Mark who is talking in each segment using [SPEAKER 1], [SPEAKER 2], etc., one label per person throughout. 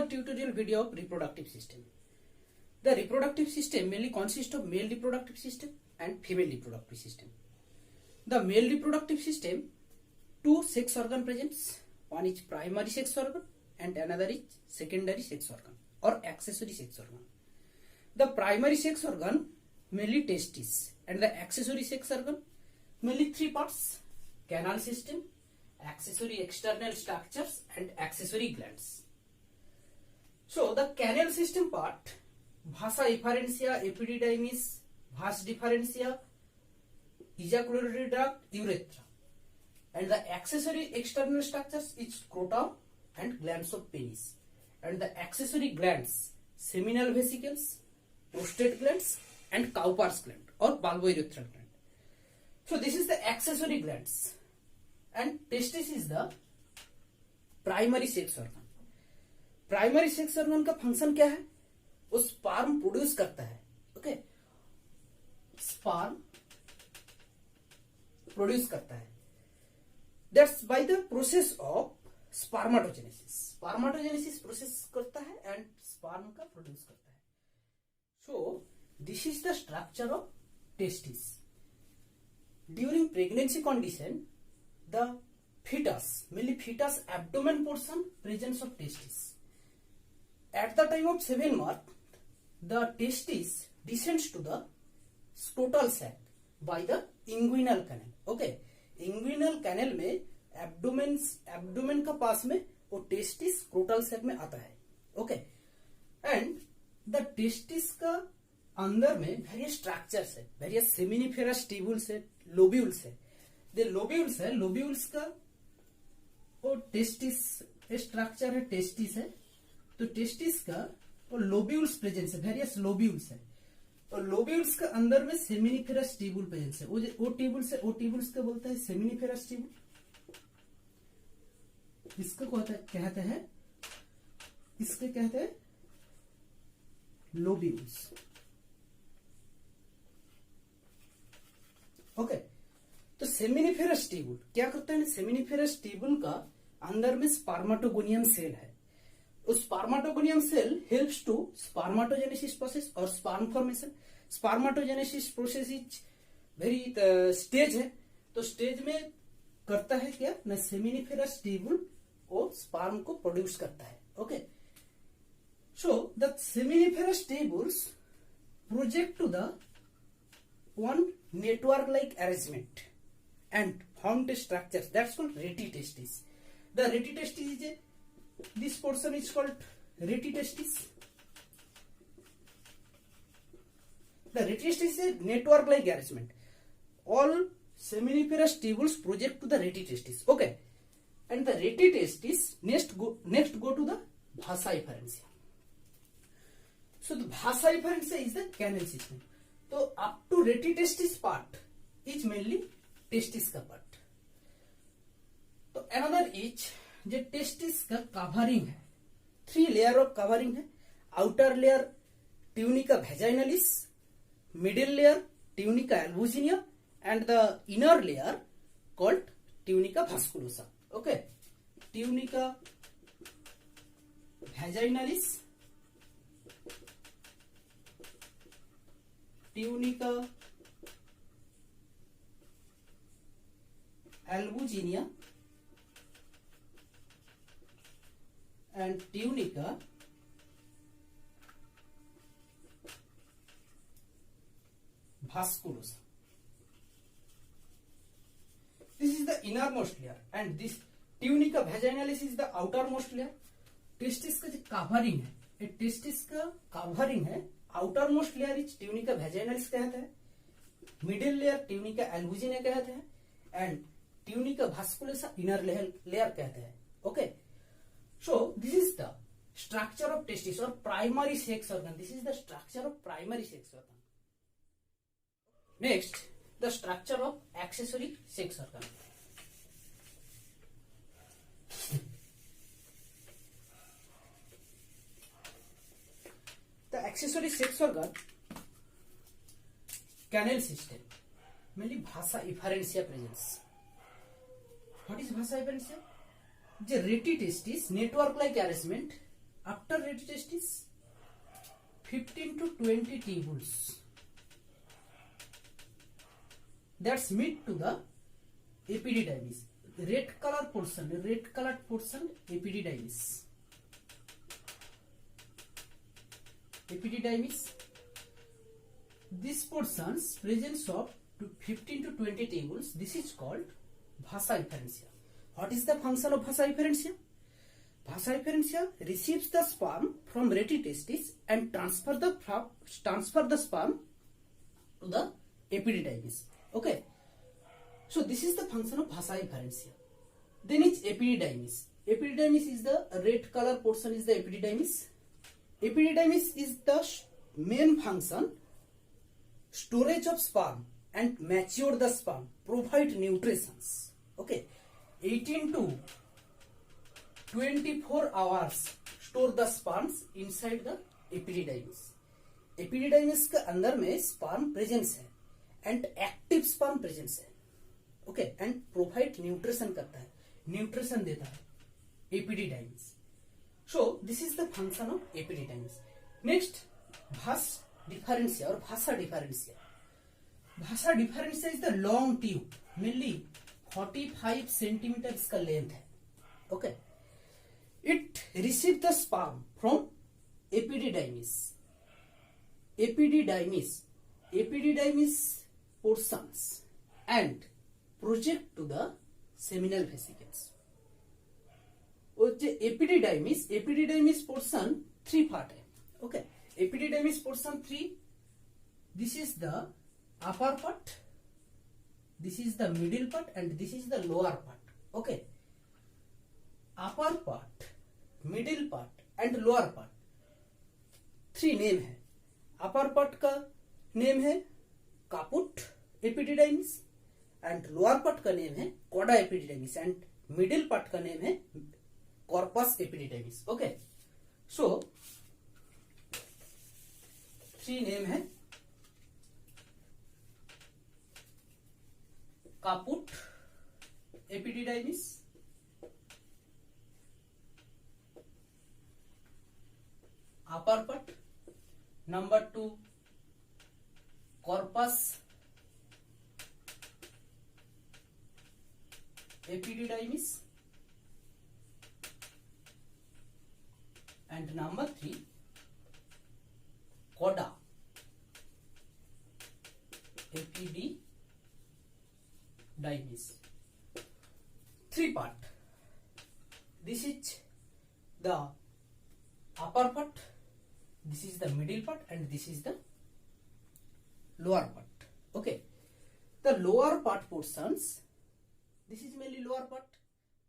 [SPEAKER 1] another tutorial video of reproductive system. The reproductive system mainly consists of male reproductive system and female reproductive system. The male reproductive system, two sex organ presents. One is primary sex organ and another is secondary sex organ or accessory sex organ. The primary sex organ mainly testis and the accessory sex organ mainly three parts: canal system, accessory external structures and accessory glands. So the canal system part, vasa efferentia, epididymis, vas deferentia, ejaculatory duct, urethra, and the accessory external structures is scrotum and glands of penis, and the accessory glands, seminal vesicles, prostate glands and Cowper's gland or bulbourethral gland. So this is the accessory glands, and testis is the primary sex organ. Primary sex organ का function क्या है? वो sperm produce करता है. Okay, sperm produce करता है. That's by the process of spermatogenesis. Spermatogenesis process करता है एंड स्पर्म का प्रोड्यूस करता है. So this is the structure of testis. During pregnancy condition, the fetus, mainly fetus abdomen portion, presence of testis. At the time of 7 months, the testis descends to the scrotal sac by the inguinal canal. Okay, inguinal canal में abdomen का पास में वो testis scrotal sac में आता है. Okay, and the testis का अंदर में various structures है, various seminiferous tubules है, lobules है. लोब्यूल्स है, लोब्यूल्स का वो टेस्टिस स्ट्रक्चर है, टेस्टिस है. तो टेस्टिस का वो लोब्यूल्स प्रेजेंस है, वेरियस लोब्यूल्स है. और लोब्यूल्स का अंदर में सेमिनिफेरस ट्यूबुल प्रेजेंस है. वो ट्यूबुल्स है, वो ट्यूबुल्स का बोलता है सेमिनिफेरस ट्यूबुल. इसको कहते हैं इसके कहते हैं लोब्यूल्स. ओके, तो सेमिनिफेरस ट्यूबुल क्या करता है? सेमिनिफेरस ट्यूबुल का अंदर में स्पर्माटोगोनियम सेल है. उस spermatogonium cell helps to spermatogenesis process और sperm formation. Spermatogenesis process is very stage है. तो स्टेज में करता है क्या ना, सेमिनिफेरस ट्यूबुल वो स्पर्म को प्रोड्यूस करता है. Okay, so the seminiferous tubules project to the one network like arrangement and formed structures that's called retitestis. The retitestis is this portion is called retitestis. The retitestis is a network like arrangement. All seminiferous tubules project to the retitestis. Okay, and the retitestis next go to the vasa efferentia. So the vasa efferentia is the canal system. तो up to rete testis part is mainly testis का part. तो another is जो टेस्टिस का covering है, 3 layer of covering है. Outer layer tunica vaginalis, middle layer tunica albuginea and the inner layer called tunica vasculosa. Okay, tunica vaginalis, tunica albuginea and tunica vasculosa. This is the innermost layer and this tunica vaginalis is the outermost layer. Testis का जो covering है, ये testis का covering है. Outermost layer is tunica vaginalis कहते हैं, middle layer tunica albuginea कहते हैं and tunica vasculosa inner layer कहते हैं. Okay, so this is the structure of testis और primary sex organ. This is the structure of primary sex organ. Next, the structure of accessory sex organ. The accessory sex organ canal system, mainly vasa efferentia presence. What is vasa efferentia? The retitestis network like arrangement after ready test is 15 to 20 tables that's meet to the epididymis. Red colored portion epididymis. This portion's presence of 15 to 20 tables, this is called vasa efferentia. What is the function of vasa efferentia? Vasa efferentia receives the sperm from ready testis and transfer the sperm to the epididymis. Okay. So this is the function of vasa efferentia. Then it's epididymis. Epididymis is the red color portion is the epididymis. Epididymis is the main function, storage of sperm and mature the sperm, provide nutritions. Okay. 18 to 24 hours store the sperms inside the epididymis. Epididymis के अंदर में sperm presence है and active sperm presence है. Okay. And provide nutrition करता है, nutrition देता है epididymis. So this is the function of epididymis. Next Bhasa differentia और भाषा डिफरेंशिया. भाषा differentia is the long tube, mainly 45 centimetre इसका लेंथ है. Okay. It receive the sperm from epididymis. Epididymis portions and project to the seminal vesicles. और जो epididymis portion 3 part है. Okay. Epididymis portion 3. This is the upper part, this is the middle part and this is the lower part. Okay. Upper part, middle part and lower part 3 name है. Upper part का name है caput epididymis and lower part का name है cauda epididymis and middle part का name है corpus epididymis. Okay. So 3 name है caput epididymis, upper part, number 2 corpus epididymis and number 3 cauda epididymis. 3 part. This is the upper part, this is the middle part and this is the lower part. Okay. The lower part portions, this is mainly lower part,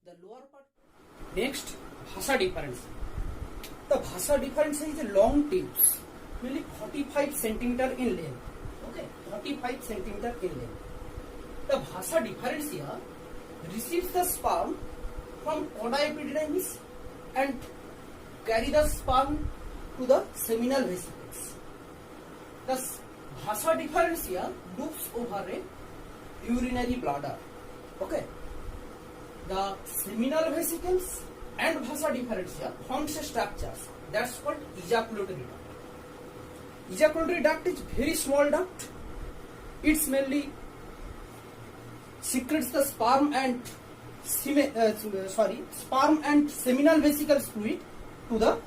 [SPEAKER 1] the lower part. Next, bhasa difference. The bhasa difference is the long tubes, mainly 45 centimeter in length. Okay, 45 centimeter in length. The bhasa differentia receives the sperm from coda epididymis and carry the sperm to the seminal vesicles. The bhasa differentia loops over a urinary bladder. Okay. The seminal vesicles and bhasa differentia forms a structure that's called ejaculatory duct. Ejaculatory duct is very small duct. It's mainly secretes the sperm and seminal vesicles fluid to the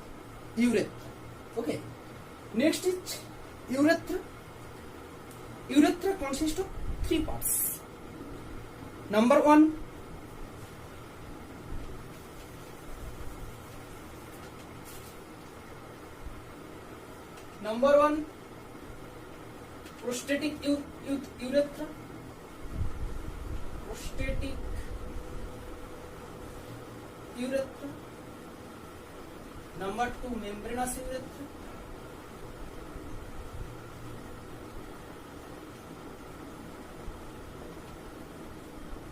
[SPEAKER 1] urethra. Okay. Next is urethra. Urethra consists of 3 parts. Number 1, prostatic urethra. Prostatic urethra. Number 2, membranous urethra.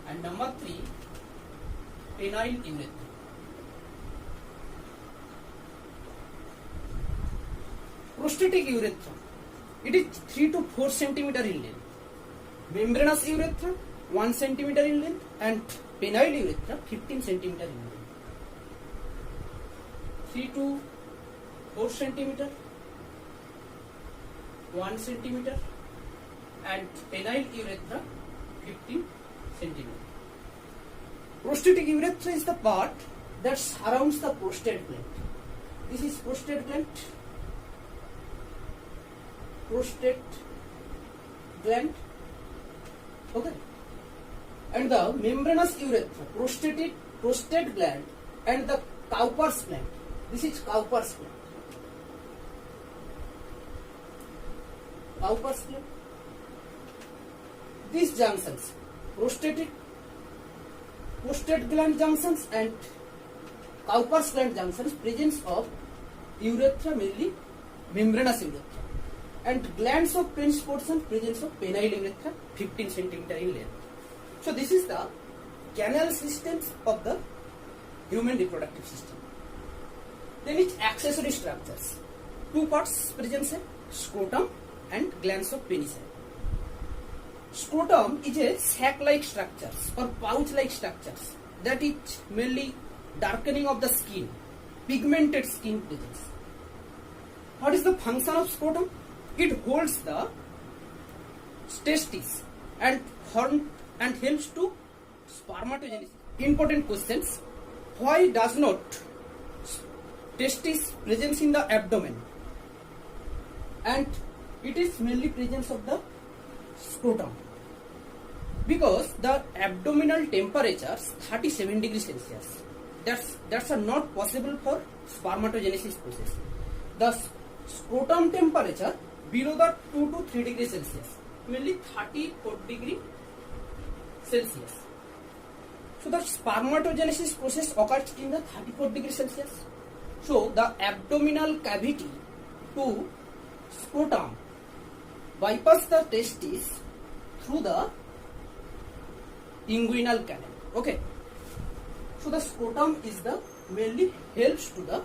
[SPEAKER 1] And number 3, penile urethra. Prostatic urethra, it is 3 to 4 centimeter in length. Membranous urethra 1 centimeter in length and penile urethra 15 centimeter in length. 3 to 4 centimeter, 1 centimeter, and penile urethra 15 centimeter. Prostatic urethra is the part that surrounds the prostate gland. This is prostate gland. Prostate gland. Okay. And the membranous urethra, prostate gland, and the Cowper's gland. This is Cowper's gland. Cowper's gland. These junctions, prostate gland junctions and Cowper's gland junctions, presence of urethra, mainly membranous urethra, and glands of penis portion, presence of penile urethra 15 centimeter in length. So this is the canal systems of the human reproductive system. Then its accessory structures. Two parts present: scrotum and glands of penis. Scrotum is a sac-like structures or pouch-like structures that is mainly darkening of the skin, pigmented skin presence. What is the function of scrotum? It holds the testes and helps to spermatogenesis. Important questions: why does not testis presence in the abdomen, and it is mainly presence of the scrotum? Because the abdominal temperatures 37 degrees Celsius. That's not possible for spermatogenesis process. The scrotum temperature below the 2 to 3 degrees Celsius, mainly 34 degree Celsius. So the spermatogenesis process occurs in the 34 degrees Celsius. So the abdominal cavity to scrotum bypass the testis through the inguinal canal. Okay. So the scrotum is the mainly helps to the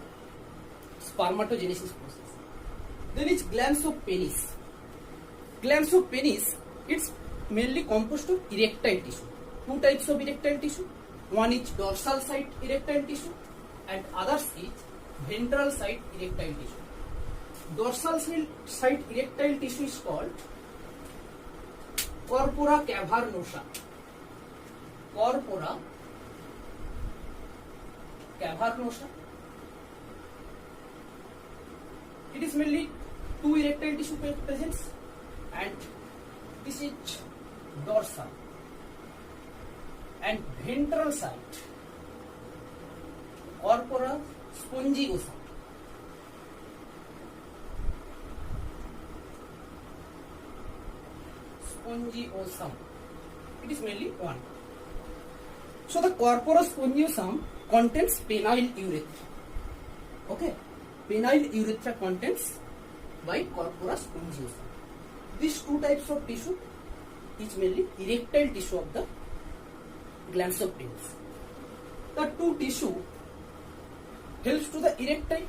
[SPEAKER 1] spermatogenesis process. Then it's glands of penis. Glands of penis, it's mainly composed of erectile tissue. Two types of erectile tissue. One is dorsal side erectile tissue and others is ventral side erectile tissue. Dorsal side erectile tissue is called corpora cavernosa. Corpora cavernosa. It is mainly two erectile tissue presents, and this is dorsal and ventral side corpora spongiosum. Spongiosum. It is mainly one. So the corpora spongiosum contains penile urethra. Okay, penile urethra contains by corpora spongiosum. These two types of tissue is mainly erectile tissue of the glands of penis. The two tissue helps to the erectile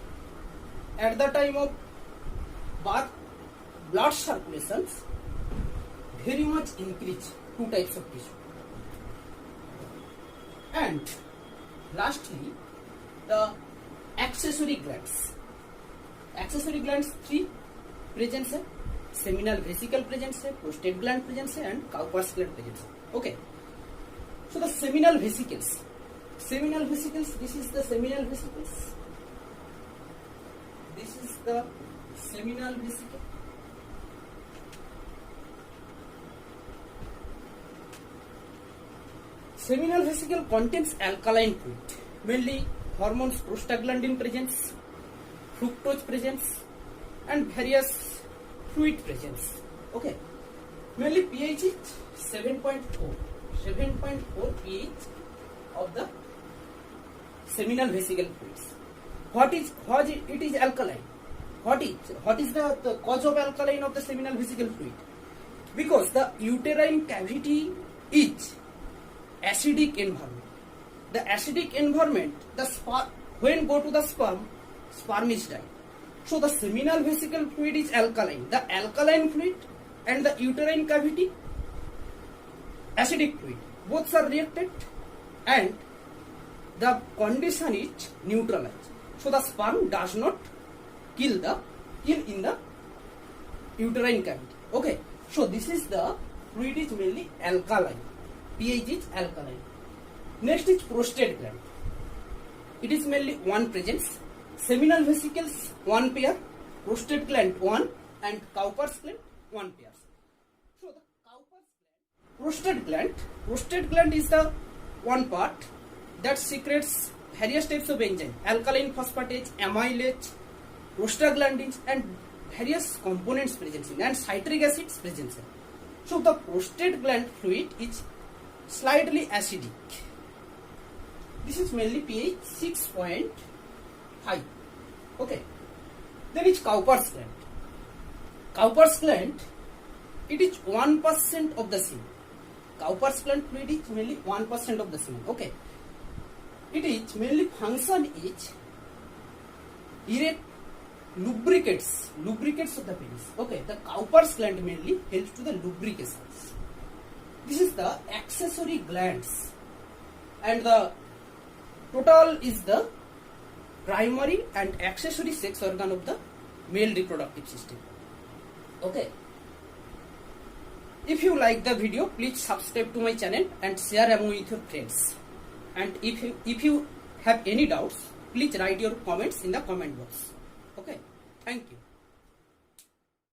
[SPEAKER 1] at the time of birth. Blood circulations very much increase. Two types of tissue. And lastly, the accessory glands. Accessory glands three presence: seminal vesicle presence, prostate gland presence, and Cowper's gland presence. Okay. So the seminal vesicles. Seminal vesicles. This is the seminal vesicles. This is the seminal vesicle. Seminal vesicle contains alkaline fluid, mainly hormones prostaglandin presence, fructose presence, and various fluid presence. Okay, mainly pH is 7.4 pH of the seminal vesicle fluids. What it is alkaline? What is the cause of alkaline of the seminal vesicle fluid? Because the uterine cavity is acidic environment. The acidic environment, when go to the sperm is died. So the seminal vesicle fluid is alkaline. The alkaline fluid and the uterine cavity acidic fluid, both are reacted and the condition is neutralized. So the sperm does not kill in the uterine cavity. Okay, so this is the fluid is mainly alkaline. pH is alkaline. Next is prostate gland. It is mainly one presence. Seminal vesicles 1 pair, prostate gland 1, and Cowper's gland 1 pair. So the Cowper's gland, prostate gland is the one part that secretes various types of enzyme, alkaline phosphatase, amylase, prostaglandins, and various components present in, and citric acids present. So the prostate gland fluid is slightly acidic. This is mainly pH 6.5. Okay. Then it's Cowper's gland. Cowper's gland, it is 1% of the semen. Cowper's gland fluid is mainly 1% of the semen. Okay. It is mainly function is lubricates of the penis. Okay. The Cowper's gland mainly helps to the lubrications. This is the accessory glands, and the total is the primary and accessory sex organ of the male reproductive system. Okay. If you like the video, please subscribe to my channel and share among with your friends. And if you have any doubts, please write your comments in the comment box. Okay. Thank you.